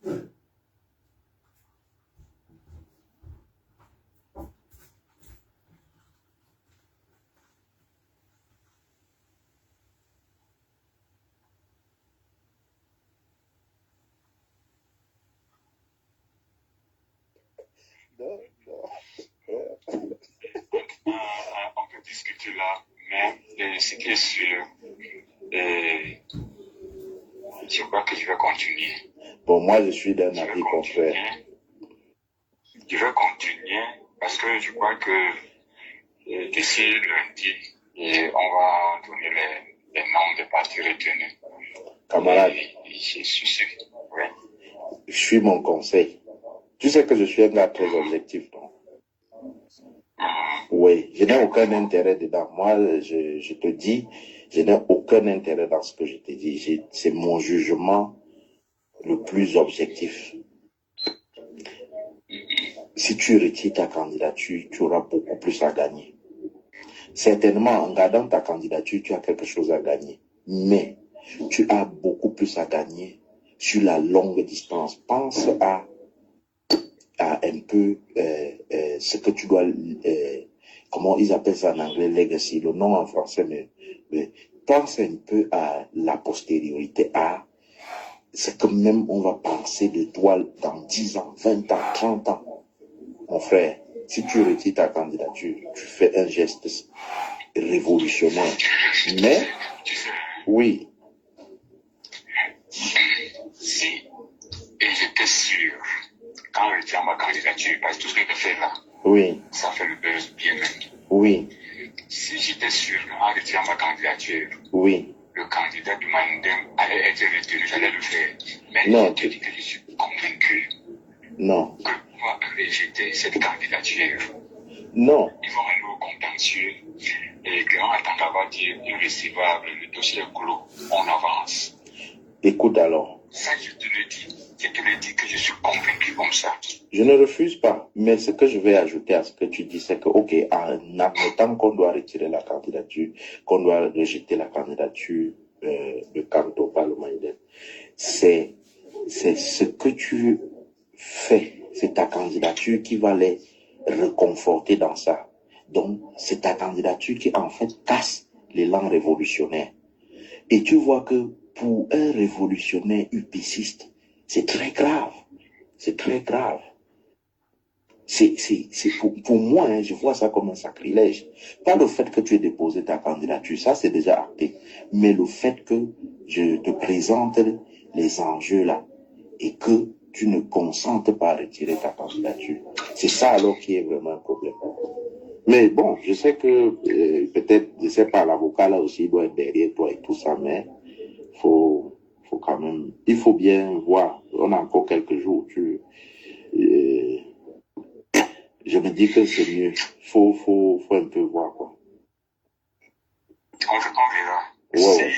Non, non. On peut discuter là, mais ce qui est sûr, je crois que je vais continuer. Bon, moi, je suis d'un avis contraire. Je vais continuer parce que je crois que d'ici lundi, on va donner les noms des parties retenues. Camarade, Je suis sûr. Oui. suis mon conseil. Tu sais que je suis un gars très objectif, non? Oui, je n'ai aucun intérêt dedans. Moi, je te dis, je n'ai aucun intérêt dans ce que je te dis. C'est mon jugement le plus objectif. Si tu retires ta candidature, tu auras beaucoup plus à gagner. Certainement, en gardant ta candidature, tu as quelque chose à gagner. Mais tu as beaucoup plus à gagner sur la longue distance. Pense à un peu ce que tu dois... comment ils appellent ça en anglais, legacy, le nom en français, mais pense un peu à la postériorité, à ce que même on va penser de toi dans 10 ans, 20 ans, 30 ans. Mon frère, si tu retires ta candidature, tu fais un geste révolutionnaire. Mais, oui. Si, et j'étais sûr, quand je retire ma candidature, parce que tout ce que je fais là, oui, ça fait le buzz bien même. Oui. Si j'étais sûr, en retirant ma candidature, Oui. Le candidat du Mandem allait être retenu, j'allais le faire. Mais Non, je te dis que je suis convaincu non. que moi, rejeter cette candidature, Non. ils vont aller au contentieux et quand Atanga va dire irrécevable, le dossier est clos, on avance. Écoute alors. Ça, je te le dis que je suis convaincu comme ça. Je ne refuse pas, mais ce que je vais ajouter à ce que tu dis, c'est que, ok, en admettant qu'on doit retirer la candidature, qu'on doit rejeter la candidature de Kanto au Parlement, c'est ce que tu fais, c'est ta candidature qui va les reconforter dans ça. Donc, c'est ta candidature qui, en fait, casse l'élan révolutionnaire. Et tu vois que pour un révolutionnaire upéciste, c'est très grave. C'est très grave. C'est pour moi, hein, je vois ça comme un sacrilège. Pas le fait que tu aies déposé ta candidature, ça c'est déjà acté. Mais le fait que je te présente les enjeux là et que tu ne consentes pas à retirer ta candidature. C'est ça alors qui est vraiment un problème. Mais bon, je sais que peut-être, je sais pas, l'avocat là aussi doit être derrière toi et tout ça, mais faut quand même, il faut bien voir. On a encore quelques jours. Je me dis que c'est mieux. Faut un peu voir quoi. On verra. Ouais.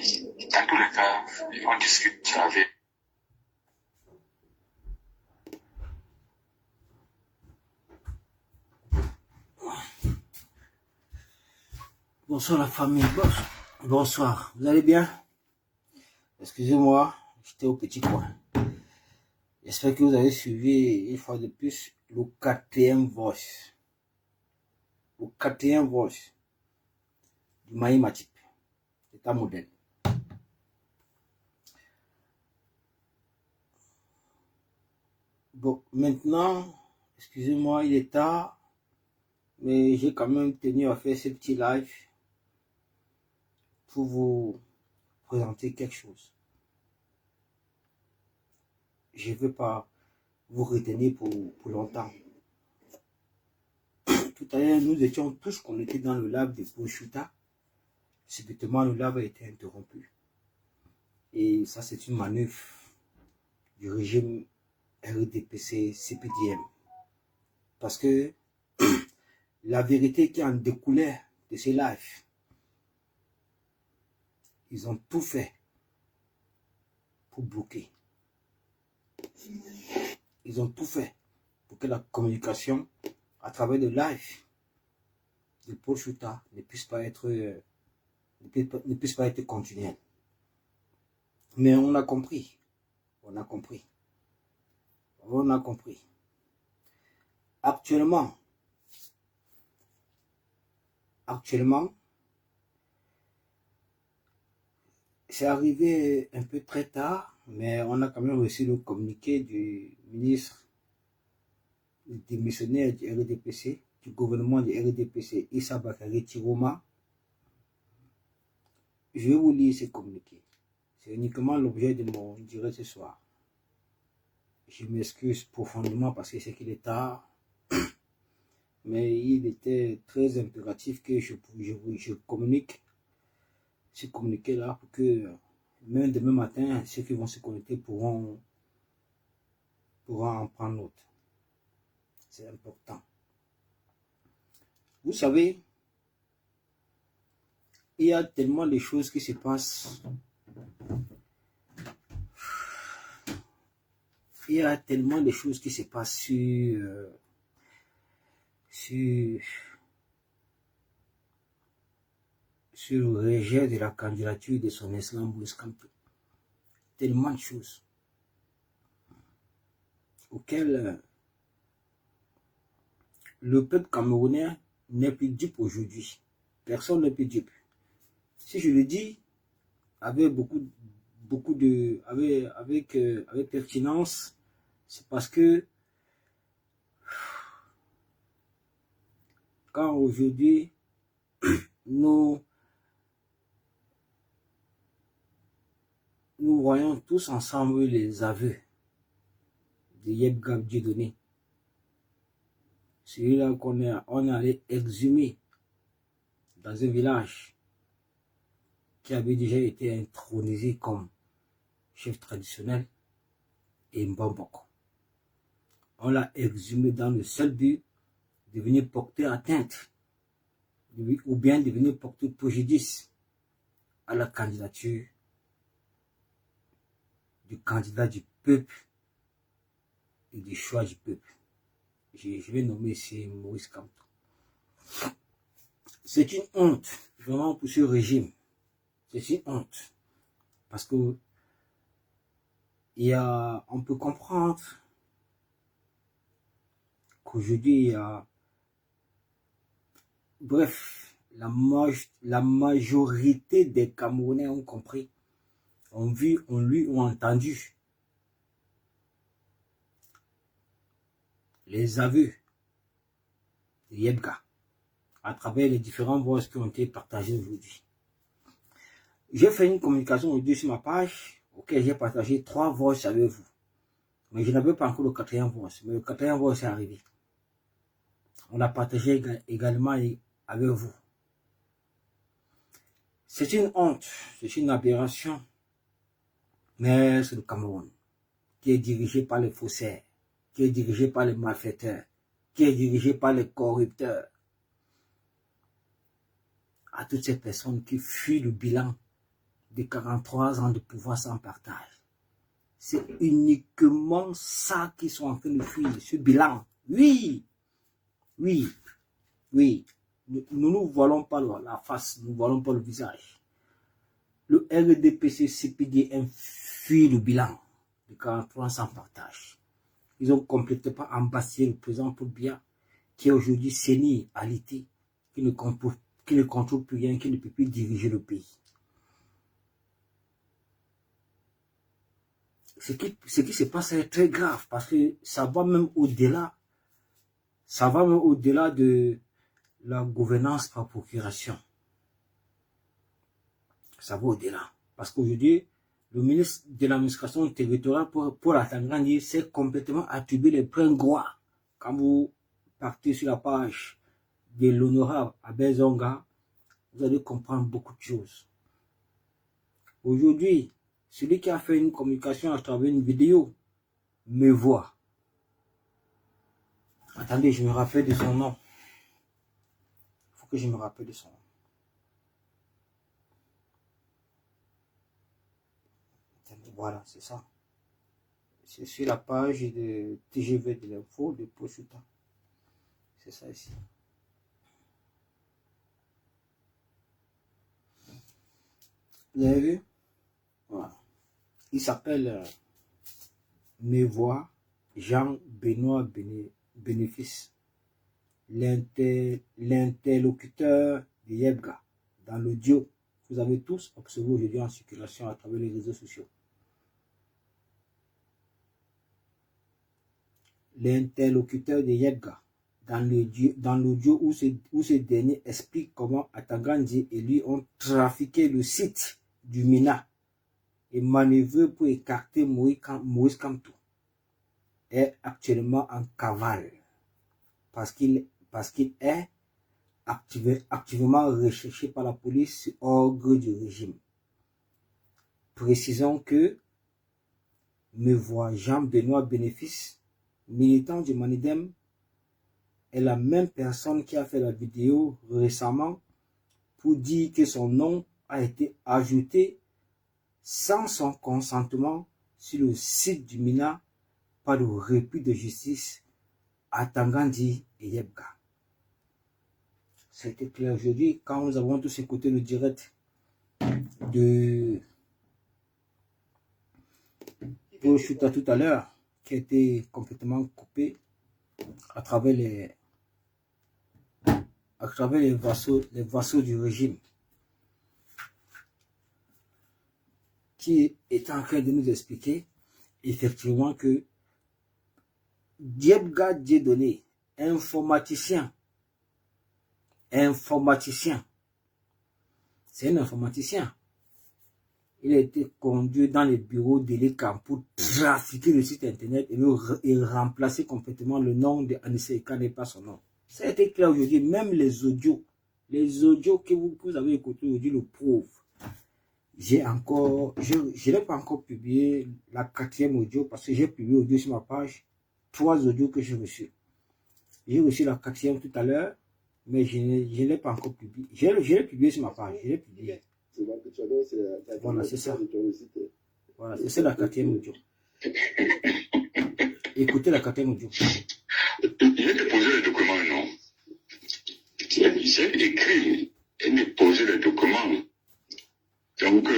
Si, dans tous les cas, on discute avec. Bonsoir la famille, bonsoir, vous allez bien? Excusez-moi, j'étais au petit coin. J'espère que vous avez suivi une fois de plus le 4e voice. Le 4e voice du Maï Matip. C'est un modèle. Bon, maintenant, excusez-moi, il est tard, mais j'ai quand même tenu à faire ce petit live pour vous présenter quelque chose. Je ne veux pas vous retenir pour longtemps. Tout à l'heure, nous étions tous connectés dans le live de Prosciutto. Subitement, le live a été interrompu. Et ça, c'est une manœuvre du régime RDPC CPDM. Parce que la vérité qui en découlait de ces lives, ils ont tout fait pour bloquer. Ils ont tout fait pour que la communication à travers le live de Prosciutto ne puisse pas être continuelle. Mais on a compris. On a compris. On a compris. Actuellement, c'est arrivé un peu très tard, mais on a quand même reçu le communiqué du ministre démissionnaire du RDPC, du gouvernement du RDPC, Issa Bakary Chiroma. Je vais vous lire ce communiqué. C'est uniquement l'objet de mon direct ce soir. Je m'excuse profondément parce que c'est qu'il est tard. Mais il était très impératif que je communique ce communiqué-là pour que même demain matin, ceux qui vont se connecter pourront en prendre note. C'est important. Vous savez, il y a tellement de choses qui se passent. Il y a tellement de choses qui se passent sur le rejet de la candidature de son Excellence Brice Campo. Tellement de choses auxquelles le peuple camerounais n'est plus dupe aujourd'hui. Personne n'est plus dupe. Si je le dis avec avec pertinence, c'est parce que quand aujourd'hui nous voyons tous ensemble les aveux de Yeb Gab Dieudonné, celui-là on est allé exhumer dans un village qui avait déjà été intronisé comme chef traditionnel et Mbamboko. On l'a exhumé dans le seul but de venir porter atteinte ou bien de venir porter préjudice à la candidature du candidat du peuple et du choix du peuple. Je vais nommer ici Maurice Kamto. C'est une honte, vraiment, pour ce régime. C'est une honte. Parce que on peut comprendre qu'aujourd'hui, il y a... Bref, la majorité des Camerounais ont compris, ont vu, ont lu, ont entendu les aveux de Yebga à travers les différentes voix qui ont été partagées aujourd'hui. J'ai fait une communication aujourd'hui sur ma page auquel j'ai partagé 3 voix avec vous. Mais je n'avais pas encore le 4e voix. Mais le 4e voix est arrivé. On l'a partagé également avec vous. C'est une honte, c'est une aberration. Mais c'est le Cameroun qui est dirigé par les faussaires, qui est dirigé par les malfaiteurs, qui est dirigé par les corrupteurs. À toutes ces personnes qui fuient le bilan de 43 ans de pouvoir sans partage. C'est uniquement ça qu'ils sont en train de fuir, ce bilan. Oui, oui, oui. Nous ne voilons pas la face, nous ne voilons pas le visage. Le RDPC CPDM fuit le bilan de 43 ans sans partage. Ils ont complètement embassé le président Poubia, qui est aujourd'hui séni à l'été, qui ne contrôle plus rien, qui ne peut plus diriger le pays. Ce qui se passe est très grave parce que ça va même au-delà de la gouvernance par procuration. Ça va au-delà. Parce qu'aujourd'hui, le ministre de l'administration territoriale pour la Tanzanie s'est complètement attribué les pleins droits. Quand vous partez sur la page de l'honorable Abel Zonga, vous allez comprendre beaucoup de choses. Aujourd'hui, celui qui a fait une communication à travers une vidéo me voit. Attendez, je me rappelle de son nom. Il faut que je me rappelle de son nom. Attendez, voilà, c'est ça. C'est sur la page de TGV de l'info de Pochuta. C'est ça ici. Vous avez vu? Voilà. Il s'appelle Mevois Jean-Benoît Bénéfice, l'interlocuteur de Yebga. Dans l'audio, vous avez tous observé aujourd'hui en circulation à travers les réseaux sociaux. L'interlocuteur de Yebga. Dans l'audio où ce dernier explique comment Atangandi et lui ont trafiqué le site du Mina et manœuvré pour écarter Moïse Kamtou, est actuellement en cavale parce qu'il est activement recherché par la police ogre du régime. Précisons que Mevois Jean-Benoît Bénéfice, militant du Manidem, est la même personne qui a fait la vidéo récemment pour dire que son nom a été ajouté sans son consentement sur le site du Mina par le repris de justice à Tangandi et Yebga. C'était clair aujourd'hui quand nous avons tous écouté le direct de Chuta tout à l'heure, qui a été complètement coupé à travers les vassaux du régime, qui est en train de nous expliquer effectivement que Yebga Dieudonné, informaticien, c'est un informaticien. Il a été conduit dans les bureaux de l'ECAM pour trafiquer le site internet et remplacer complètement le nom de Aniseka n'est pas son nom. Ça a été clair aujourd'hui, même les audios que vous avez écoutés aujourd'hui le prouvent. Je n'ai pas encore publié la 4e audio parce que j'ai publié audio sur ma page, 3 audios que j'ai reçus. J'ai reçu la 4e tout à l'heure, mais je ne l'ai pas encore publié. Je l'ai publié sur ma page, je l'ai publié. Voilà, c'est ça. Voilà, c'est la 4e audio. Écoutez la 4e audio. Il a déposé les documents, non? J'ai écrit et déposé les documents. Donc,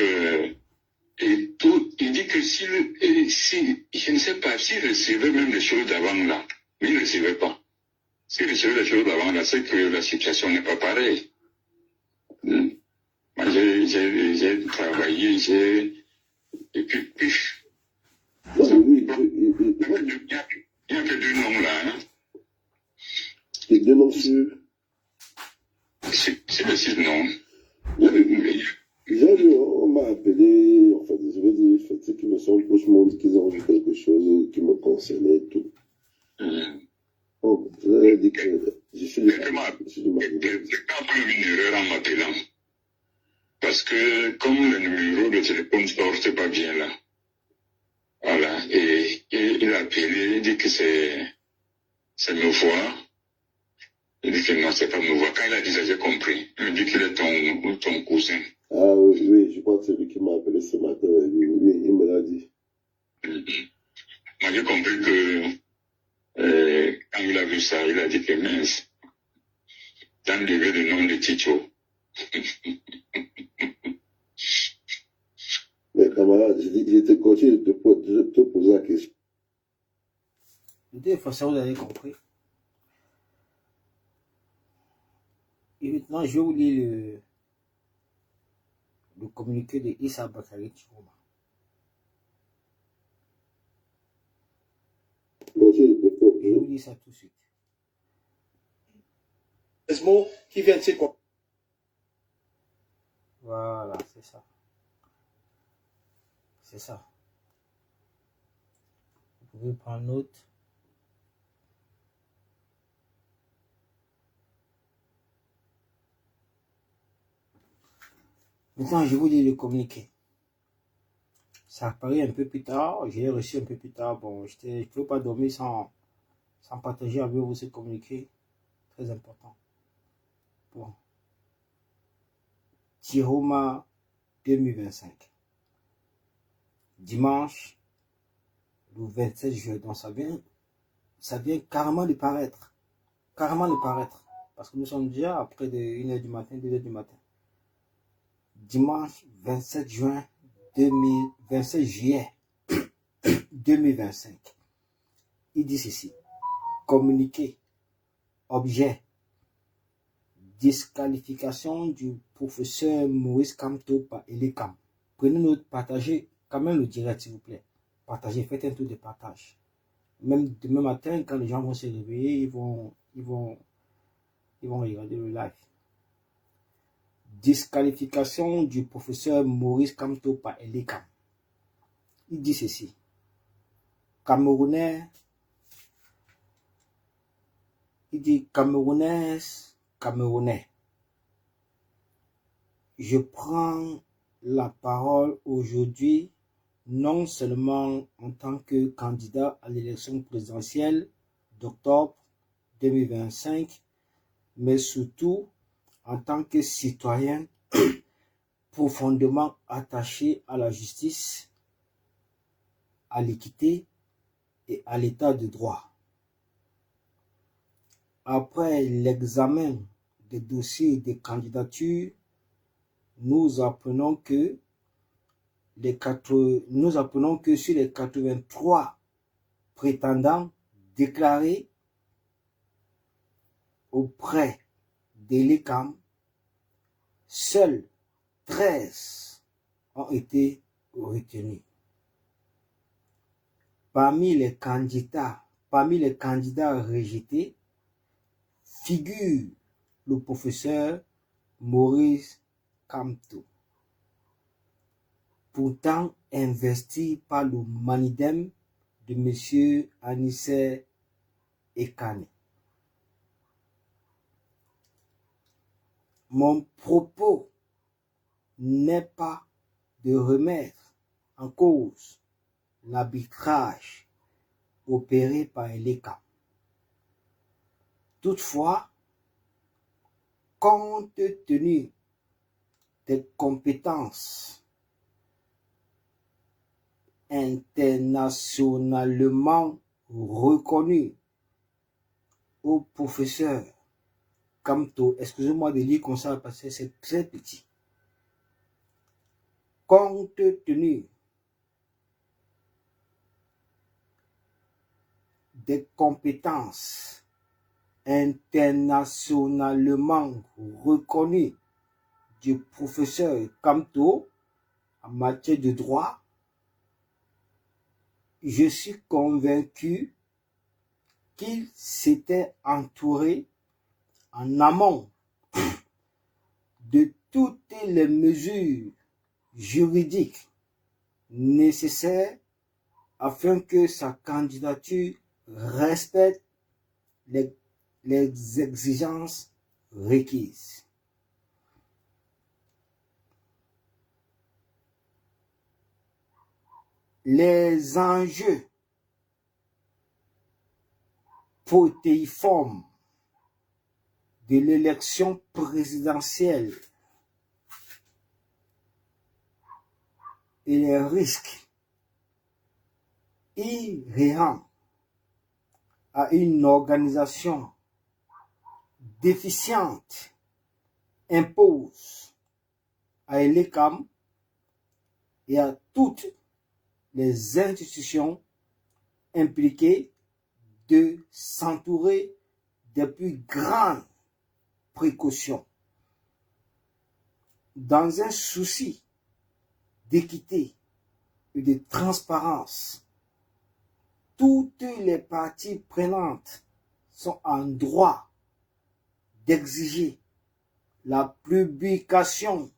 et tout, il dit que si, je ne sais pas, s'il recevait même les choses d'avant là, mais il ne recevait pas. S'il recevait les choses d'avant là, c'est que la situation n'est pas pareille. Moi, j'ai travaillé, et puis, il n'y a que 2 noms là, hein. Les 2 noms sur... C'est le 6 noms. On m'a appelé, enfin, je vais dire, ceux qui me sont proches m'ont dit qu'ils ont vu quelque chose qui me concernait et tout. Bon, je leur ai dit que je suis du Mali. J'ai pas fait une erreur en m'appelant. Parce que comme le numéro de téléphone sortait pas bien là, voilà, et il a appelé, il dit que c'est Mevois. Il dit que non, c'est pas Mevois. Quand il a dit ça, j'ai compris. Il dit qu'il est ton cousin. Ah oui, je crois que c'est lui qui m'a appelé ce matin. Oui, il me l'a dit. Moi, j'ai compris que quand il a vu ça, il a dit que mince, d'enlever le nom de Ticho. Mais camarade, j'étais continué de te poser la question. De toute façon, vous avez compris. Et maintenant, je vais vous lire le communiqué de Issa Bakari Chirouma. Je vous lis ça tout de suite. Qui vient de se quoi? Voilà, c'est ça. C'est ça. Vous pouvez prendre note. Maintenant, je vous lis le communiqué. Ça apparaît un peu plus tard. Je l'ai reçu un peu plus tard. Bon, je ne peux pas dormir sans partager avec vous ce communiqué. Très important. Bon. Tiroma 2025. Dimanche, le 27 juin. Donc ça vient carrément de paraître. Carrément de paraître. Parce que nous sommes déjà après de 1h du matin, 2h du matin. Dimanche 27 juin 27 juillet 2025. Il dit ceci. Communiqué. Objet. Disqualification du professeur Maurice Kamto par Elecam. Prenez note, partagez quand même le direct, s'il vous plaît. Partagez, faites un tour de partage. Même demain matin, quand les gens vont se réveiller, ils vont regarder le live. Disqualification du professeur Maurice Kamto par Elecam. Il dit ceci. Camerounais. Il dit Camerounaise, Camerounais. Je prends la parole aujourd'hui non seulement en tant que candidat à l'élection présidentielle d'octobre 2025, mais surtout en tant que citoyen profondément attaché à la justice, à l'équité et à l'état de droit. Après l'examen des dossiers et des candidatures, nous apprenons que sur les 83 prétendants déclarés auprès de l'ECAM, seuls 13 ont été retenus. Parmi les candidats rejetés, figure le professeur Maurice Kamto, pourtant investi par le Manidem de M. Anissé Ekane. Mon propos n'est pas de remettre en cause l'arbitrage opéré par l'ECAM. Toutefois, compte tenu des compétences internationalement reconnues au professeur Kamto, excusez-moi de lire comme ça parce que c'est très petit. Compte tenu des compétences internationalement reconnues du professeur Kamto en matière de droit, je suis convaincu qu'il s'était entouré en amont de toutes les mesures juridiques nécessaires afin que sa candidature respecte les exigences requises. Les enjeux protéiformes de l'élection présidentielle et les risques inhérents à une organisation déficiente imposent à l'ECAM et à toutes les institutions impliquées de s'entourer des plus grandes précautions. Dans un souci d'équité et de transparence, toutes les parties prenantes sont en droit d'exiger la publication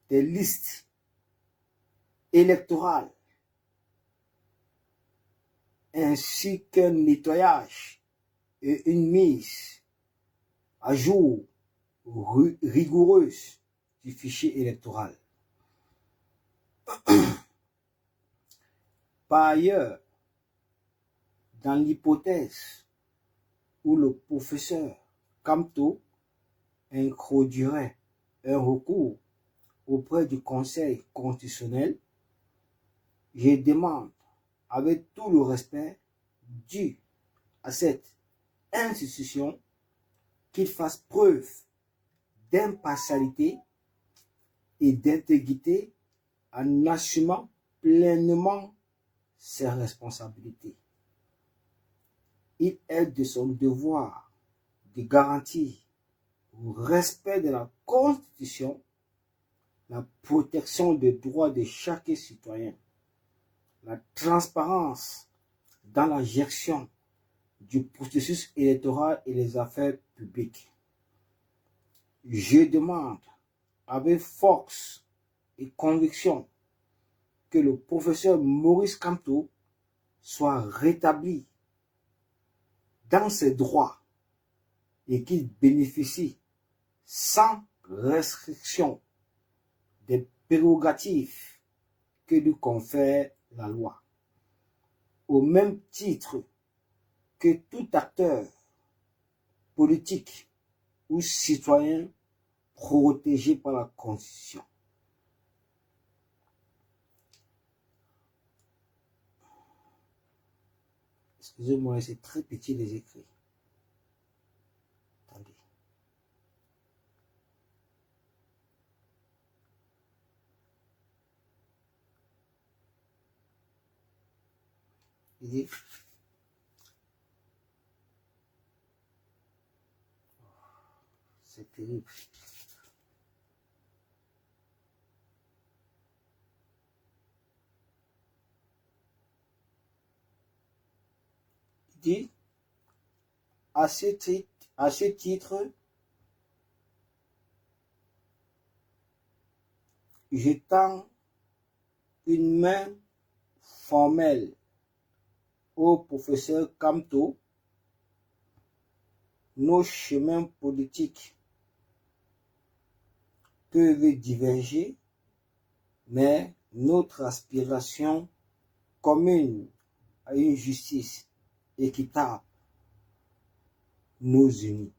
des listes électorales ainsi qu'un nettoyage et une mise à jour rigoureuse du fichier électoral. Par ailleurs, dans l'hypothèse où le professeur Kamto introduirait un recours auprès du Conseil constitutionnel, je demande avec tout le respect dû à cette institution qu'il fasse preuve d'impartialité et d'intégrité en assumant pleinement ses responsabilités. Il est de son devoir de garantir au respect de la Constitution la protection des droits de chaque citoyen, la transparence dans la gestion du processus électoral et les affaires publiques. Je demande avec force et conviction que le professeur Maurice Kamto soit rétabli dans ses droits et qu'il bénéficie sans restriction des prérogatives que lui confère la loi, au même titre que tout acteur politique ou citoyen protégé par la Constitution. Excusez-moi, c'est très petit les écrits. Attendez. Il dit, c'est terrible. Il dit, à ce titre, je tends une main formelle au professeur Kamto. Nos chemins politiques peuvent diverger, mais notre aspiration commune à une justice équitable nous unit.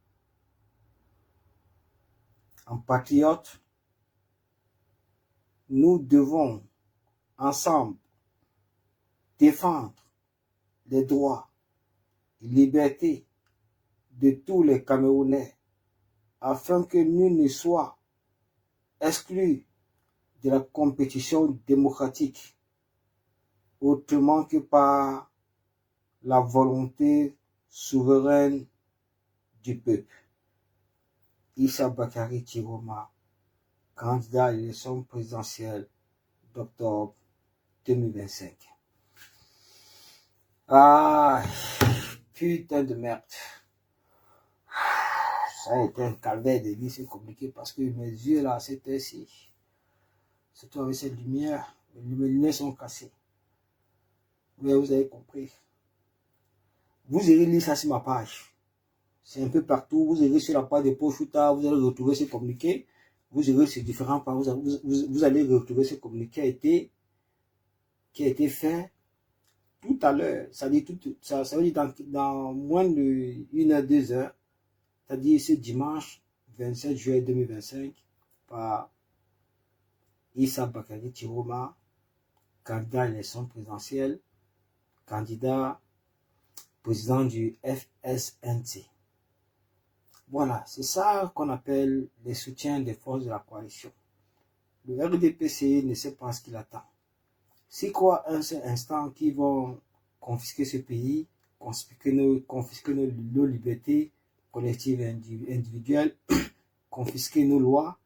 En patriotes, nous devons ensemble défendre les droits et libertés de tous les Camerounais afin que nul ne soit exclu de la compétition démocratique autrement que par la volonté souveraine du peuple. Issa Bakari Chiroma, candidat à l'élection présidentielle d'octobre 2025. Ah, putain de merde. Ça a été un calvaire de vie, c'est compliqué parce que mes yeux là, c'était ici. Surtout avec cette lumière, mes lunettes sont cassées. Mais vous avez compris. Vous irez lire ça sur ma page. C'est un peu partout. Vous irez sur la page de Pochuta, vous allez retrouver ce communiqué. Vous irez sur différents pages, vous allez retrouver ce communiqué qui a été fait tout à l'heure. Ça veut dire dans moins de 1 heure, 2 heures. C'est-à-dire ce dimanche 27 juillet 2025 par Issa Bakari Chiroma, candidat à l'élection présidentielle, candidat président du FSNC. Voilà, c'est ça qu'on appelle les soutiens des forces de la coalition. Le RDPC ne sait pas ce qu'il attend. C'est quoi un seul instant qu'ils vont confisquer ce pays, confisquer nos libertés collectives et individuelles, confisquer nos lois,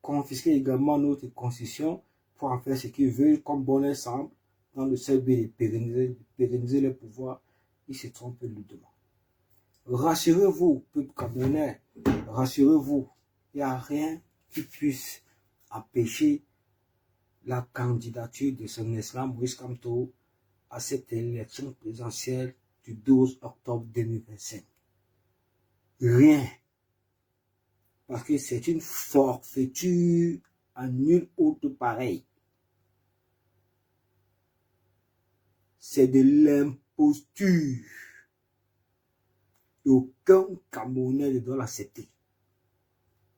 confisquer également notre constitution pour en faire ce qu'ils veulent comme bon leur semble, dans le seul but de pérenniser le pouvoir. Ils se trompent lourdement. Rassurez-vous, peuple camerounais, rassurez-vous, il n'y a rien qui puisse empêcher la candidature de son Excellence Maurice Kamto à cette élection présidentielle du 12 octobre 2025. Rien. Parce que c'est une forfaiture à nul autre pareil. C'est de l'imposture. Et aucun Camerounais ne doit l'accepter.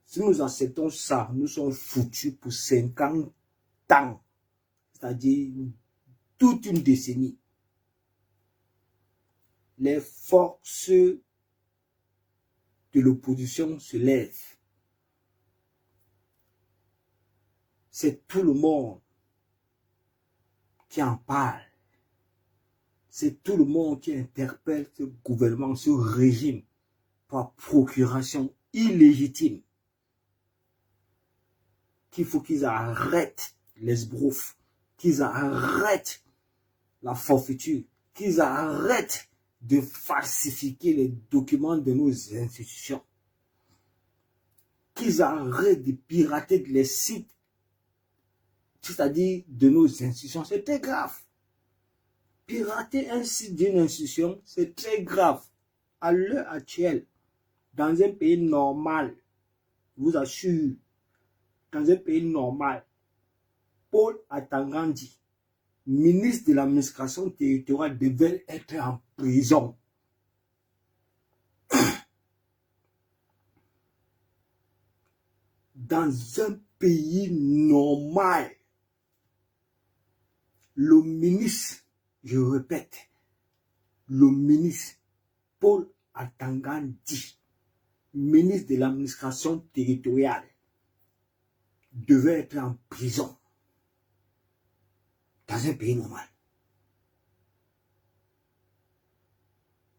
Si nous acceptons ça, nous sommes foutus pour 50 ans. C'est-à-dire toute une décennie. Les forces de l'opposition se lèvent. C'est tout le monde qui en parle. C'est tout le monde qui interpelle ce gouvernement, ce régime, par procuration illégitime. Qu'il faut qu'ils arrêtent l'esbrouf, qu'ils arrêtent la forfaiture, qu'ils arrêtent de falsifier les documents de nos institutions, qu'ils arrêtent de pirater les sites, c'est-à-dire de nos institutions. C'est très grave. Pirater un site d'une institution, c'est très grave. À l'heure actuelle, dans un pays normal, je vous assure, dans un pays normal, Paul Atangandi, ministre de l'administration territoriale, devait être en prison. Dans un pays normal, le ministre, je répète, le ministre Paul Atangandi, ministre de l'administration territoriale, devait être en prison. Dans un pays normal.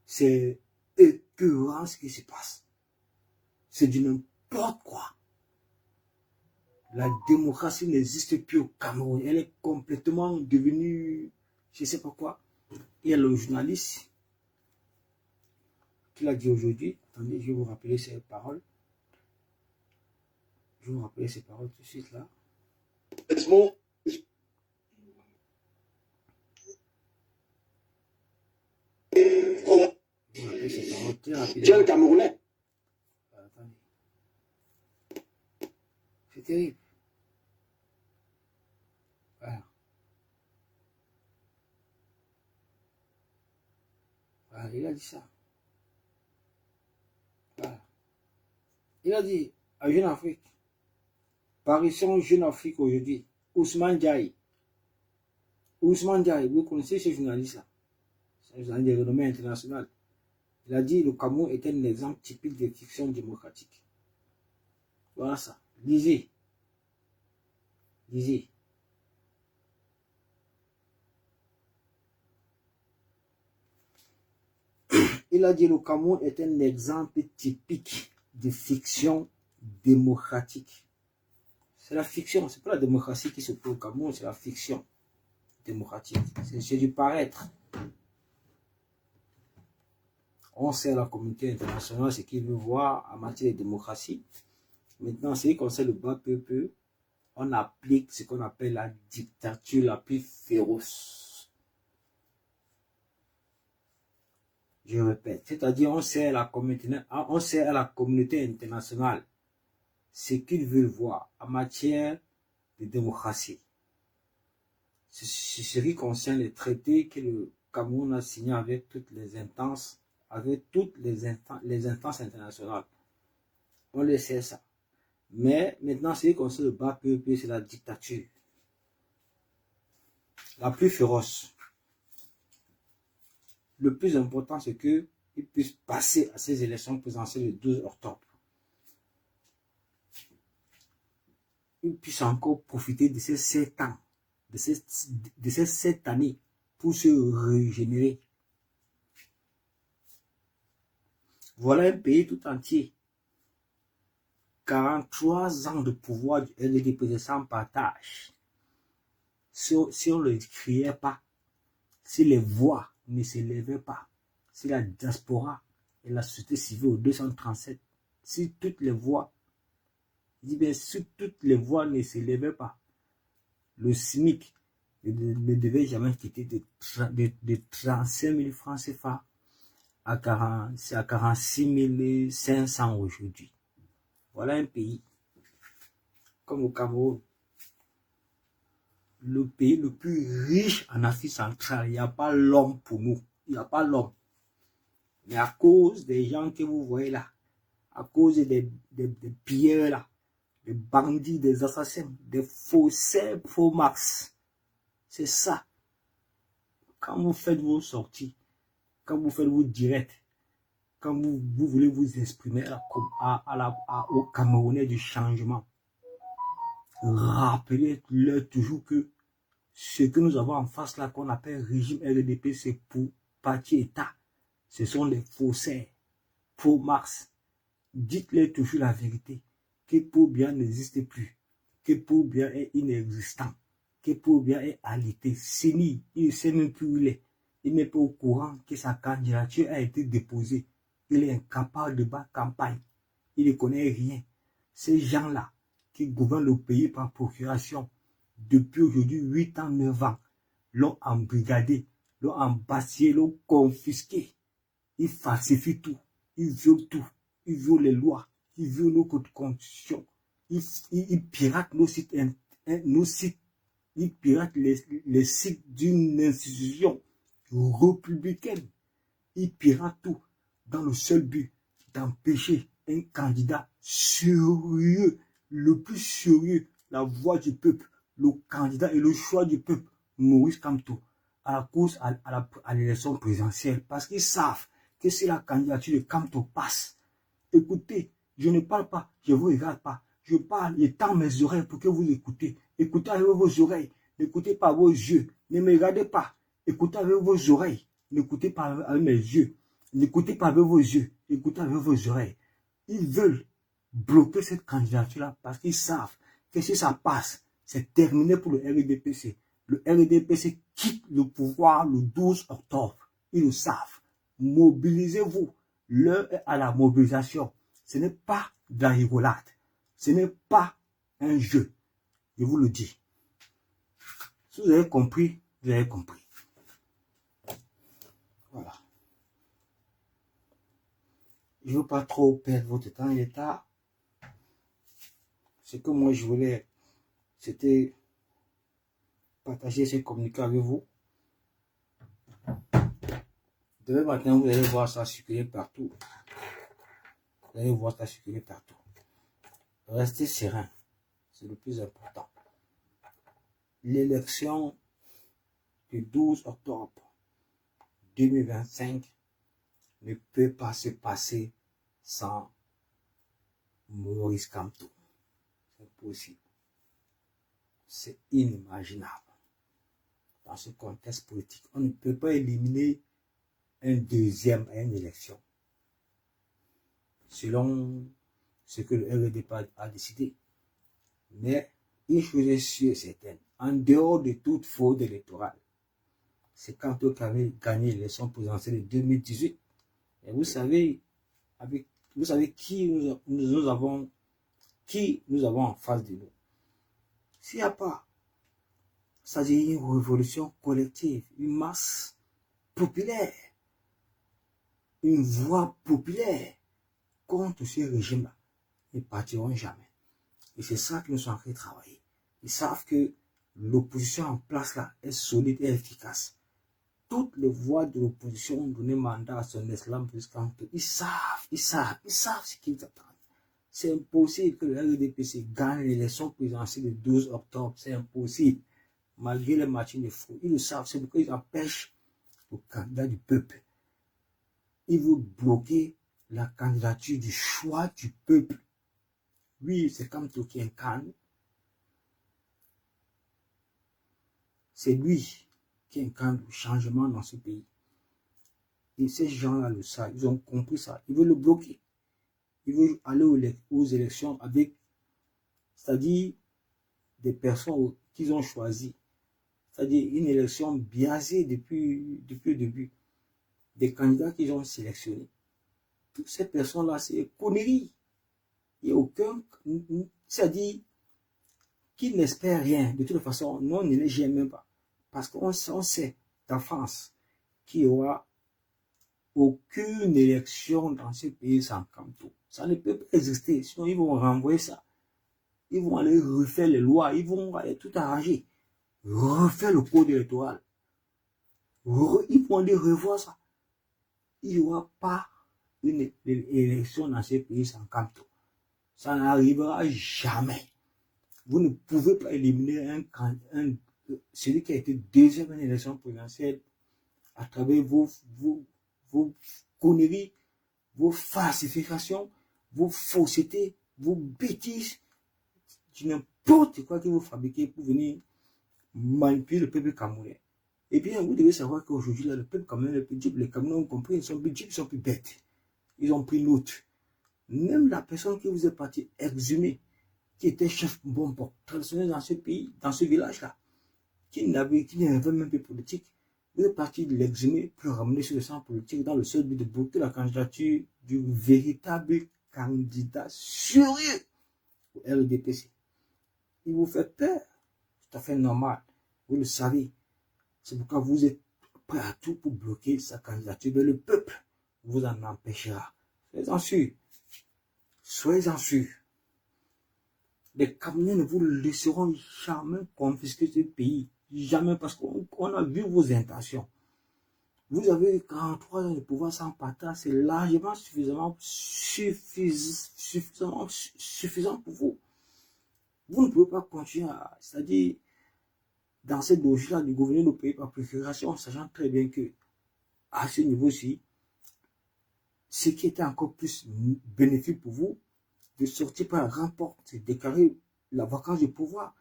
C'est écœurant ce qui se passe. C'est du n'importe quoi. La démocratie n'existe plus au Cameroun. Elle est complètement devenue, je ne sais pas quoi. Il y a le journaliste qui l'a dit aujourd'hui. Attendez, je vais vous rappeler ses paroles. Je vais vous rappeler ses paroles tout de suite là. Jeune Camerounais. Attendez. C'est terrible. Voilà. Voilà, il a dit ça. Voilà. Il a dit à Jeune Afrique, parution Jeune Afrique aujourd'hui, Ousmane Diaye. Ousmane Diaye, vous connaissez ce journaliste-là? C'est un journaliste de renommée internationale. Il a dit le Cameroun est un exemple typique de fiction démocratique. Voilà ça. Lisez. Lisez. Il a dit le Cameroun est un exemple typique de fiction démocratique. C'est la fiction, c'est pas la démocratie qui se trouve au Cameroun, c'est la fiction démocratique. C'est du paraître. On sait à la communauté internationale ce qu'il veut voir en matière de démocratie. Maintenant, c'est qu'on sait le bas peuple, on applique ce qu'on appelle la dictature la plus féroce. Je répète, c'est-à-dire on sait à la communauté internationale ce qu'ils veulent voir en matière de démocratie. C'est ce qui concerne les traités que le Cameroun a signés avec toutes les instances, les instances internationales. On le sait ça. Mais maintenant, ce qui concerne le bas peuple, c'est la dictature la plus féroce. Le plus important, c'est qu'ils puissent passer à ces élections présidentielles le 12 octobre. Ils puissent encore profiter de ces 7 ans, de ces 7 années pour se régénérer. Voilà un pays tout entier. 43 ans de pouvoir du LDP sans partage. Si on ne le criait pas, si les voix ne s'élevaient pas, si la diaspora et la société civile au 237, si toutes les voix, je dis bien, si toutes les voix ne s'élevaient pas, le SMIC ne devait jamais quitter de 35 000 francs CFA à 46 500 aujourd'hui. Voilà un pays comme au Cameroun, le pays le plus riche en Afrique centrale. Il n'y a pas l'homme pour nous. Il n'y a pas l'homme. Mais à cause des gens que vous voyez là, à cause des pilleurs là, des bandits, des assassins, des faussaires pro max, c'est ça. Quand vous faites vos sorties, quand vous faites vos directs, quand vous voulez vous exprimer aux Camerounais du changement, rappelez-leur toujours que Ce que nous avons en face là, qu'on appelle régime RDP, c'est pour parti État. Ce sont les faussaires, pro-Marx. Dites-leur toujours la vérité, que Paul-Biya n'existe plus, que Paul-Biya est inexistant, que Paul-Biya est alité, fini, il ne sait même plus où il est. Il n'est pas au courant que sa candidature a été déposée. Il est incapable de battre campagne. Il ne connaît rien. Ces gens-là qui gouvernent le pays par procuration, depuis aujourd'hui 8 ans, 9 ans, l'ont embrigadé, l'ont embasillé, l'ont confisqué. Ils falsifient tout, ils violent tout, ils violent les lois, ils violent nos constitutions, ils piratent nos sites, ils piratent les sites d'une institution républicaine. Ils piratent tout dans le seul but d'empêcher un candidat sérieux, le plus sérieux, la voix du peuple, le candidat et le choix du peuple, Maurice Kamto, à la course à l'élection présidentielle, parce qu'ils savent que si la candidature de Kamto passe, écoutez, je ne parle pas, je ne vous regarde pas, je parle, je tends mes oreilles pour que vous écoutez. Écoutez avec vos oreilles, n'écoutez pas vos yeux, ne me regardez pas, écoutez avec vos oreilles, n'écoutez pas avec mes yeux, n'écoutez pas avec vos yeux, écoutez avec vos oreilles. Ils veulent bloquer cette candidature-là parce qu'ils savent que si ça passe, c'est terminé pour le RDPC. Le RDPC quitte le pouvoir le 12 octobre. Ils le savent. Mobilisez-vous. L'heure est à la mobilisation. Ce n'est pas de la rigolade. Ce n'est pas un jeu. Je vous le dis. Si vous avez compris, vous avez compris. Voilà. Je ne veux pas trop perdre votre temps, il est tard. Ce que moi je voulais, c'était partager ces communiqués avec vous. Demain matin, vous allez voir ça circuler partout. Vous allez voir ça circuler partout. Restez serein. C'est le plus important. L'élection du 12 octobre 2025 ne peut pas se passer sans Maurice Kamto. C'est impossible. C'est inimaginable. Dans ce contexte politique, on ne peut pas éliminer un deuxième à une élection. Selon ce que le RDP a décidé. Mais une chose est sûre et certaine, en dehors de toute fraude électorale, c'est Kamto qui avait gagné l'élection présidentielle de 2018. Et vous savez qui nous avons en face de nous. S'il n'y a pas, c'est-à-dire une révolution collective, une masse populaire, une voix populaire contre ce régime-là, ils ne partiront jamais. Et c'est ça qu'ils nous sont en train de travailler. Ils savent que l'opposition en place là est solide et efficace. Toutes les voix de l'opposition ont donné mandat à son islam jusqu'à ils savent ce qu'ils attendent. C'est impossible que le RDPC gagne l'élection présidentielle le 12 octobre. C'est impossible. Malgré les machines de fou. Ils le savent. C'est pourquoi ils empêchent le candidat du peuple. Ils veulent bloquer la candidature du choix du peuple. Oui, c'est comme tout qui incarne. C'est lui qui incarne le changement dans ce pays. Et ces gens-là le savent. Ils ont compris ça. Ils veulent le bloquer. Ils veulent aller aux élections avec, c'est-à-dire des personnes qu'ils ont choisies. C'est-à-dire une élection biaisée depuis le début. Des candidats qu'ils ont sélectionnés. Toutes ces personnes-là, c'est conneries. Il n'y a aucun, c'est-à-dire qu'ils n'espèrent rien. De toute façon, nous, on ne les gêne même pas. Parce qu'on sait en France qu'il n'y aura aucune élection dans ce pays sans Kamto. Ça ne peut pas exister. Sinon, ils vont renvoyer ça. Ils vont aller refaire les lois. Ils vont aller tout arranger. Refaire le code électoral. Ils vont aller revoir ça. Il n'y aura pas une élection dans ce pays sans Kamto. Ça n'arrivera jamais. Vous ne pouvez pas éliminer celui qui a été deuxième à une élection présidentielle à travers vos conneries, vos falsifications, vos faussetés, vos bêtises, n'importe quoi que vous fabriquez pour venir manipuler le peuple camerounais. Et bien, vous devez savoir qu'aujourd'hui, le peuple camerounais, les Camerounais ont compris, ils sont plus bêtes. Ils ont pris note. Même la personne qui vous est partie exhumer, qui était chef bonbon traditionnel dans ce pays, dans ce village-là, qui n'avait même plus politique, vous êtes parti de l'exhumer pour ramener sur le sang politique dans le seul but de bloquer la candidature du véritable candidat sérieux au RDPC. Il vous fait peur, tout à fait normal, vous le savez. C'est pourquoi vous êtes prêt à tout pour bloquer sa candidature, mais le peuple vous en empêchera. Soyez-en sûrs. Soyez-en sûrs. Les Camerounais ne vous laisseront jamais confisquer ce pays. Jamais, parce qu'on a vu vos intentions. Vous avez 43 ans de pouvoir sans partage, c'est largement suffisant pour vous. Vous ne pouvez pas continuer à, c'est-à-dire, dans cette logique-là de gouverner nos pays par procuration, sachant très bien que, à ce niveau-ci, ce qui était encore plus bénéfique pour vous, de sortir par la grande porte, c'est déclarer la vacance du pouvoir,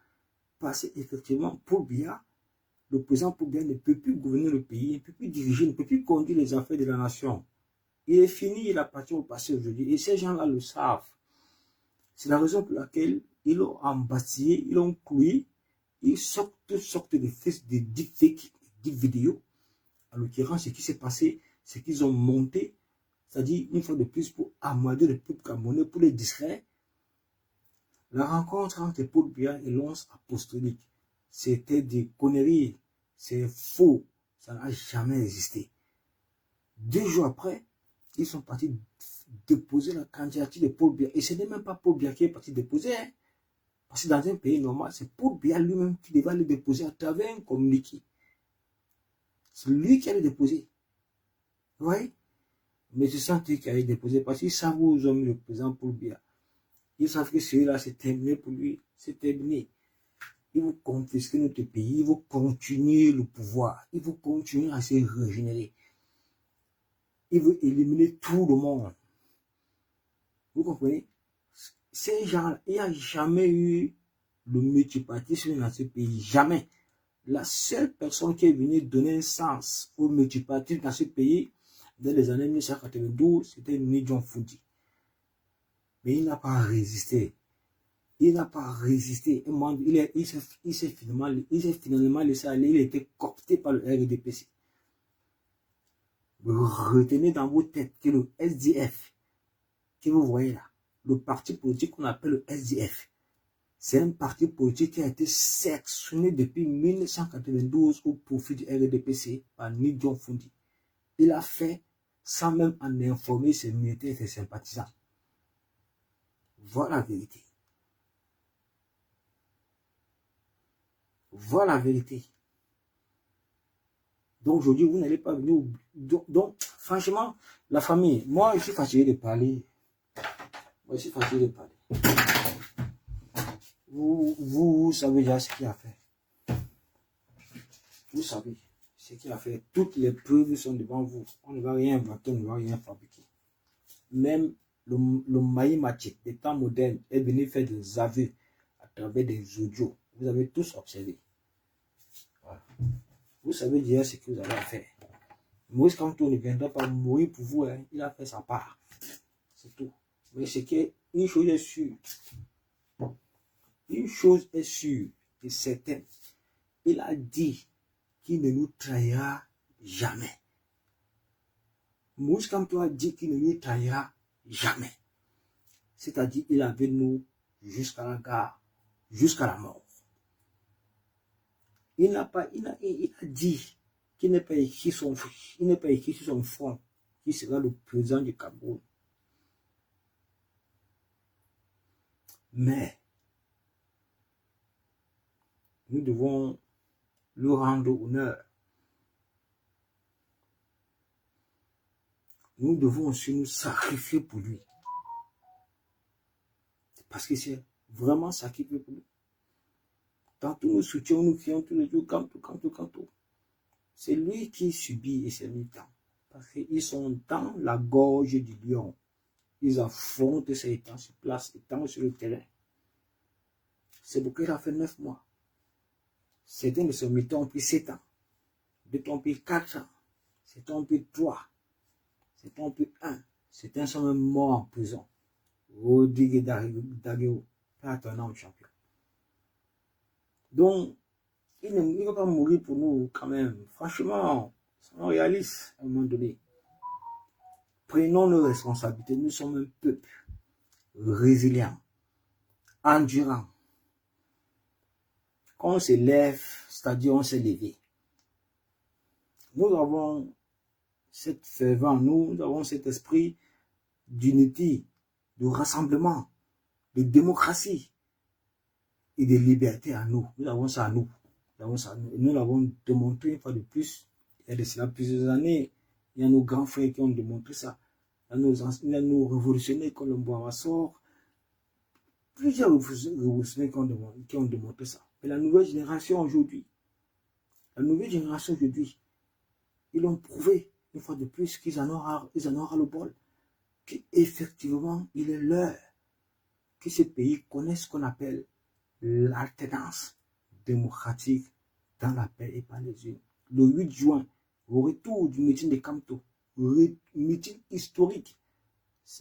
parce qu'effectivement, Paul Biya, le président Paul Biya ne peut plus gouverner le pays, il ne peut plus diriger, il ne peut plus conduire les affaires de la nation. Il est fini, il appartient au passé aujourd'hui, et ces gens-là le savent. C'est la raison pour laquelle ils l'ont embastillé, ils l'ont cloué, ils sortent toutes sortes de faits, de deepfakes, de vidéos. En l'occurrence, ce qui s'est passé, c'est qu'ils ont monté, c'est-à-dire une fois de plus pour amadouer le peuple camerounais, pour les distraire. La rencontre entre Paul Biya et l'once apostolique, c'était des conneries, c'est faux, ça n'a jamais existé. 2 jours après, ils sont partis déposer la candidature de Paul Biya. Et ce n'est même pas Paul Biya qui est parti déposer, hein. Parce que dans un pays normal, c'est Paul Biya lui-même qui devait le déposer à travers un communiqué. C'est lui qui allait déposer. Vous voyez? Mais c'est ça qui allait déposer, parce qu'ils savent où ils ont mis le président Paul Biya. Ils savent que celui-là, c'est terminé pour lui. C'est terminé. Il vous confisquer notre pays, il vous continuer le pouvoir, il vous continuer à se régénérer. Il veut éliminer tout le monde. Vous comprenez? Ces gens, il n'y a jamais eu le multipartisme dans ce pays. Jamais. La seule personne qui est venue donner un sens au multipartisme dans ce pays, dans les années 1992, c'était Ni John Fundi. Mais il n'a pas résisté. Il n'a pas résisté. Il s'est finalement laissé aller. Il a été coopté par le RDPC. Retenez dans vos têtes que le SDF, que vous voyez là, le parti politique qu'on appelle le SDF, c'est un parti politique qui a été sectionné depuis 1992 au profit du RDPC par Ni John Fundi. Il a fait sans même en informer ses militaires et ses sympathisants. Voilà la vérité. Voilà la vérité. Donc aujourd'hui, vous n'allez pas venir. Donc, franchement, la famille, moi, je suis fatigué de parler. Vous savez déjà ce qu'il a fait. Vous savez ce qu'il a fait. Toutes les preuves sont devant vous. On ne va rien inventer, on ne va rien fabriquer. Même le maïmatique des temps modernes est venu faire des aveux à travers des audios. Vous avez tous observé. Voilà. Vous savez déjà ce que vous avez à faire. Moïse Kamto ne viendra pas mourir pour vous. Hein. Il a fait sa part. C'est tout. Mais c'est qu'une chose est sûre. Une chose est sûre et certaine. Il a dit qu'il ne nous trahira jamais. Moïse Kamto a dit qu'il ne nous trahira jamais. C'est-à-dire, il est avec nous jusqu'à la gare, jusqu'à la mort. Il a dit qu'il n'est pas écrit sur son front qui sera le président du Cameroun. Mais nous devons lui rendre honneur. Nous devons aussi nous sacrifier pour lui. Parce que c'est vraiment sacrifié pour lui. Tantôt nous soutenons, nous crions tous les jours, Kamto. C'est lui qui subit et c'est militants. Parce qu'ils sont dans la gorge du lion. Ils affrontent ces états sur place, étant sur le terrain. C'est pourquoi il a fait 9 mois. Certains de ces militants ont pris 7 ans. D'autres ont pris 4 ans. Certains ont pris 3. Certains ont pris 1. Certains sont même morts en prison. Rodrigue Dagueo, pas ton nom, champion. Donc, il ne va pas mourir pour nous quand même. Franchement, soyons réalistes à un moment donné. Prenons nos responsabilités. Nous sommes un peuple résilient, endurant. Quand on se lève, c'est-à-dire on s'est levé. Nous avons cette ferveur en nous, nous avons cet esprit d'unité, de rassemblement, de démocratie et de liberté à nous. Nous avons ça à nous. Nous l'avons démontré une fois de plus. Il y a de cela plusieurs années. Il y a nos grands frères qui ont démontré ça. Il y a nos révolutionnaires comme le Mbouamassor. Plusieurs révolutionnaires qui ont démontré ça. Mais la nouvelle génération aujourd'hui, ils ont prouvé une fois de plus qu'ils en auront le bol. Qu'effectivement, il est l'heure que ce pays connaisse ce qu'on appelle l'alternance démocratique dans la paix et par les unes. Le 8 juin, au retour du meeting de Kamto, meeting historique,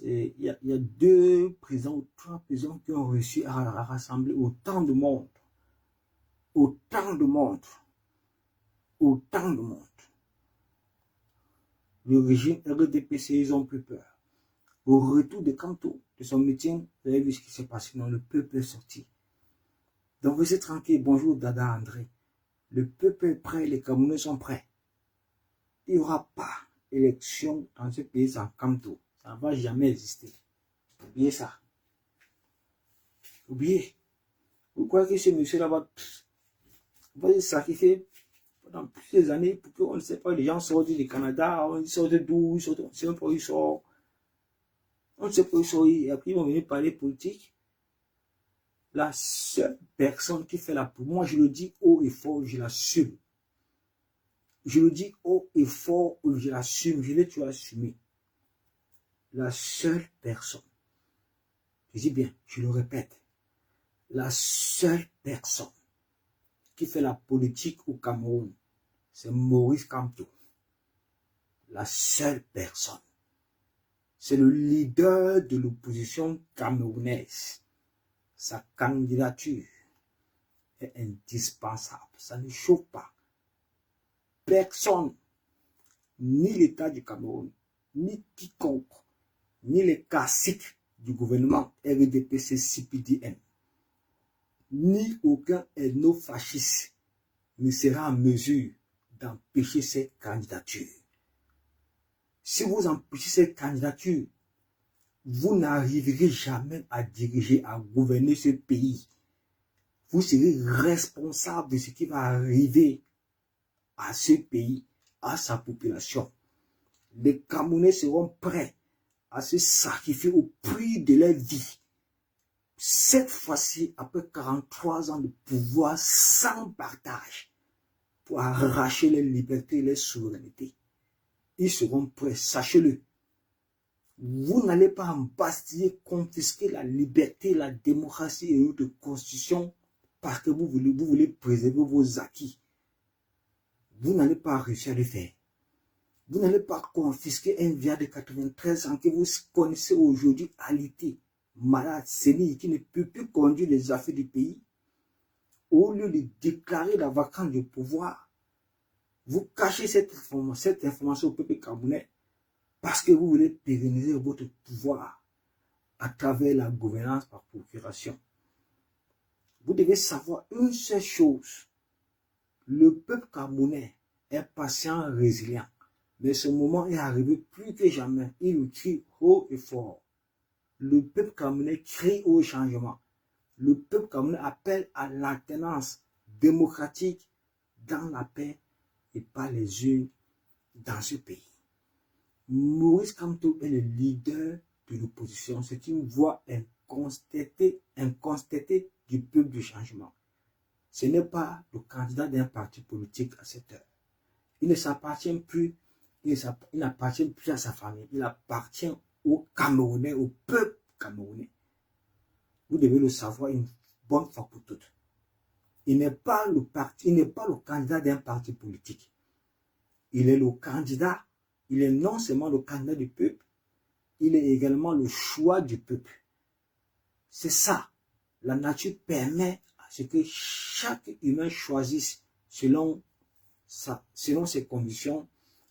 il y a 2 présidents ou 3 présidents qui ont réussi à rassembler autant de monde. Le régime RDPC, ils ont plus peur. Au retour de Kamto, de son meeting, vous avez vu ce qui s'est passé. Non, le peuple est sorti. Donc, vous êtes tranquille. Bonjour, Dada André. Le peuple est prêt, les Camerounais sont prêts. Il n'y aura pas d'élection dans ce pays sans Kamto. Ça ne va jamais exister. Oubliez ça. Oubliez. Vous croyez que ce monsieur-là va se sacrifier pendant plusieurs années pour qu'on ne sait pas, les gens sortent du Canada, ils sortent d'où, ils sortent, on ne sait pas où ils sortent. On ne sait pas où ils sont, et après ils vont venir parler politique. La seule personne qui fait la pour moi, je le dis haut et fort, je l'assume. Je le dis haut et fort, je l'assume, je l'ai toujours assumé. La seule personne, je dis bien, je le répète, la seule personne qui fait la politique au Cameroun, c'est Maurice Kamto. La seule personne. C'est le leader de l'opposition camerounaise. Sa candidature est indispensable. Ça ne chauffe pas. Personne, ni l'État du Cameroun, ni quiconque, ni les caciques du gouvernement RDPC CPDM, ni aucun ethno-fasciste ne sera en mesure d'empêcher cette candidature. Si vous empêchez cette candidature, vous n'arriverez jamais à diriger, à gouverner ce pays. Vous serez responsable de ce qui va arriver à ce pays, à sa population. Les Camerounais seront prêts à se sacrifier au prix de leur vie. Cette fois-ci, après 43 ans de pouvoir sans partage, pour arracher les libertés et les souverainetés, ils seront prêts, sachez-le. Vous n'allez pas embastiller, confisquer la liberté, la démocratie et notre constitution parce que vous voulez préserver vos acquis. Vous n'allez pas réussir à le faire. Vous n'allez pas confisquer un vieillard de 93 ans que vous connaissez aujourd'hui alité, malade, sénile, qui ne peut plus conduire les affaires du pays. Au lieu de déclarer la vacance du pouvoir, vous cachez cette information au peuple camerounais parce que vous voulez pérenniser votre pouvoir à travers la gouvernance par procuration. Vous devez savoir une seule chose. Le peuple camerounais est patient, résilient. Mais ce moment est arrivé plus que jamais. Il crie haut et fort. Le peuple camerounais crie au changement. Le peuple camerounais appelle à l'alternance démocratique dans la paix et pas les unes dans ce pays. Maurice Kamto est le leader de l'opposition. C'est une voix incontestée du peuple du changement. Ce n'est pas le candidat d'un parti politique à cette heure. Il ne s'appartient plus, il n'appartient plus à sa famille. Il appartient aux Camerounais, au peuple camerounais. Vous devez le savoir une bonne fois pour toutes. il n'est pas le candidat d'un parti politique. Il est le candidat, il est non seulement le candidat du peuple, il est également le choix du peuple. C'est ça. La nature permet à ce que chaque humain choisisse selon ses conditions,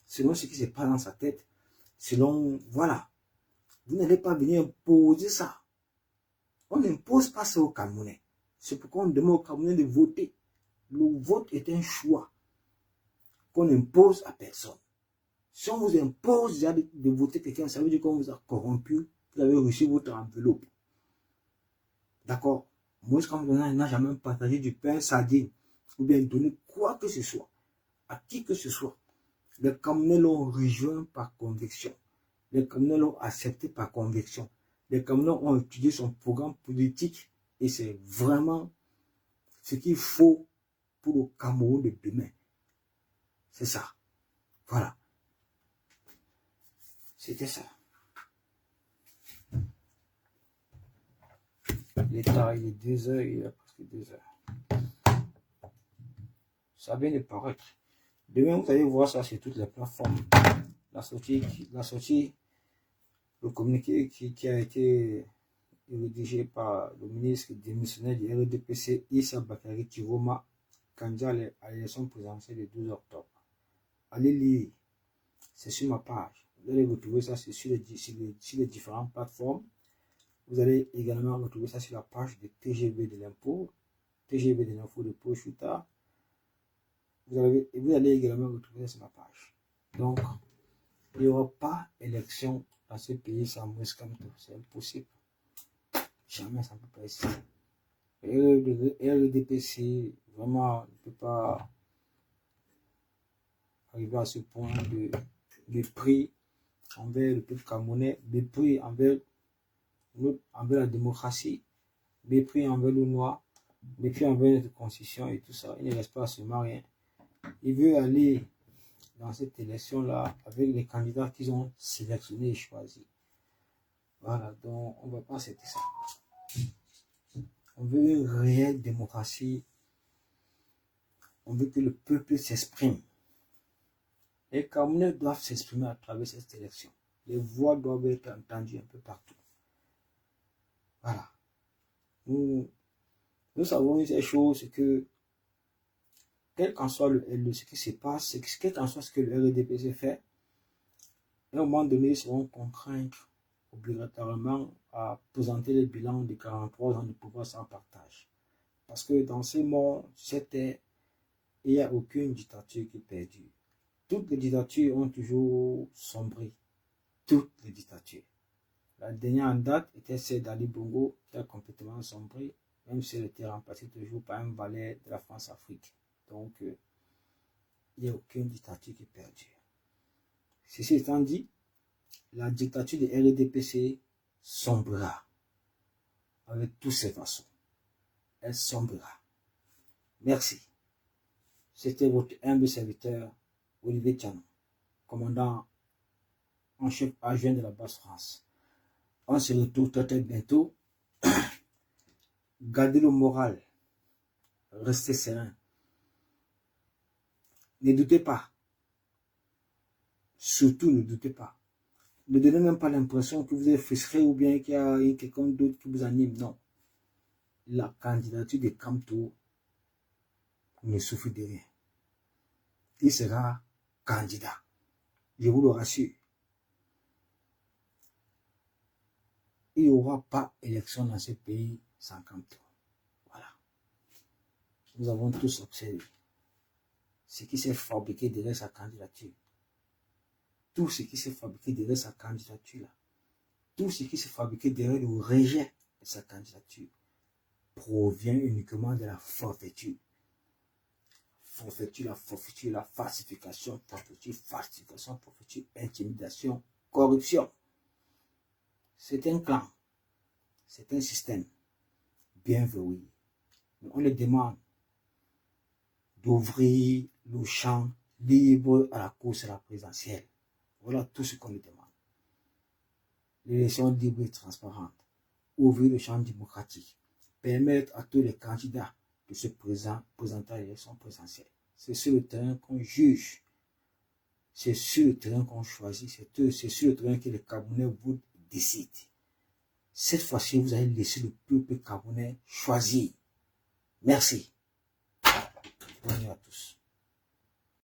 selon ce qui se passe dans sa tête, selon, voilà. Vous n'allez pas venir imposer ça. On n'impose pas ça aux Camerounais. C'est pourquoi on demande aux Camerounais de voter. Le vote est un choix qu'on impose à personne. Si on vous impose déjà de voter quelqu'un, ça veut dire qu'on vous a corrompu, vous avez reçu votre enveloppe. D'accord? Moi, quand on n'a jamais partagé du pain sardine, ou bien donné quoi que ce soit, à qui que ce soit. Les Camerounais l'ont rejoint par conviction. Les Camerounais l'ont accepté par conviction. Les Camerounais ont étudié son programme politique et c'est vraiment ce qu'il faut pour le Cameroun de demain. C'est ça. Voilà. C'était ça. L'État, il est 2 heures, il est presque 2 heures. Ça vient de paraître. Demain, vous allez voir ça sur toutes les plateformes. La sortie, le communiqué qui a été rédigé par le ministre démissionnaire du RDPC, Issa Bakary Tiroma, candidat à l'élection présidentielle du 12 octobre. Allez lire. C'est sur ma page. Vous allez retrouver ça sur les différentes plateformes. Vous allez également retrouver ça sur la page de TGV de l'impôt, TGV de l'info de Pochuta. Vous allez également retrouver ça sur ma page. Donc, il n'y aura pas élection dans ce pays sans Moïse Kamto. C'est impossible. Jamais ça ne peut pas exister. Le RDPC, vraiment, ne peut pas arriver à ce point de mépris envers le peuple camerounais, mépris envers la démocratie, mépris envers le noir, mépris envers notre constitution et tout ça. Il ne reste pas seulement rien. Il veut aller dans cette élection-là avec les candidats qu'ils ont sélectionnés et choisis. Voilà, donc on ne va pas accepter ça. On veut une réelle démocratie. On veut que le peuple s'exprime. Les Camerounais doivent s'exprimer à travers cette élection. Les voix doivent être entendues un peu partout. Voilà. Nous savons une seule chose, c'est que quel qu'en soit ce qui se passe, quel qu'en soit ce que le RDPC fait, à un moment donné, ils seront contraints obligatoirement à présenter le bilan de 43 ans de pouvoir sans partage. Parce que dans ce monde, il n'y a aucune dictature qui perdure. Toutes les dictatures ont toujours sombré. Toutes les dictatures. La dernière en date était celle d'Ali Bongo qui a complètement sombré, même si elle était remplacée toujours par un valet de la France-Afrique. Donc, il n'y a aucune dictature qui perdure. Ceci étant dit, la dictature de RDPC sombrera avec tous ses façons. Elle sombrera. Merci. C'était votre humble serviteur, Olivier Tianon, commandant en chef adjoint de la Basse-France. On se retrouve très bientôt. Gardez le moral. Restez serein. Ne doutez pas. Surtout ne doutez pas. Ne donnez même pas l'impression que vous êtes frustré ou bien qu'il y a quelqu'un d'autre qui vous anime. Non. La candidature de Kamto ne souffre de rien. Il sera candidat. Je vous le rassure. Il n'y aura pas élection dans ce pays sans Kamto. Voilà. Nous avons tous observé ce qui s'est fabriqué derrière sa candidature. Tout ce qui s'est fabriqué derrière sa candidature, là, tout ce qui s'est fabriqué derrière le rejet de sa candidature provient uniquement de la forfaiture. Forfaiture, la falsification, forfaiture, intimidation, corruption. C'est un clan, c'est un système bien verrouillé. Mais on les demande d'ouvrir le champ libre à la course à la présidentielle. Voilà tout ce qu'on lui demande. L'élection libre et transparente. Ouvrir le champ démocratique. Permettre à tous les candidats de se présenter à l'élection présidentielle. C'est sur le terrain qu'on juge. C'est sur le terrain qu'on choisit. C'est sur le terrain que les Camerounais vous décident. Cette fois-ci, vous allez laisser le peuple camerounais choisir. Merci. Bonne nuit à tous.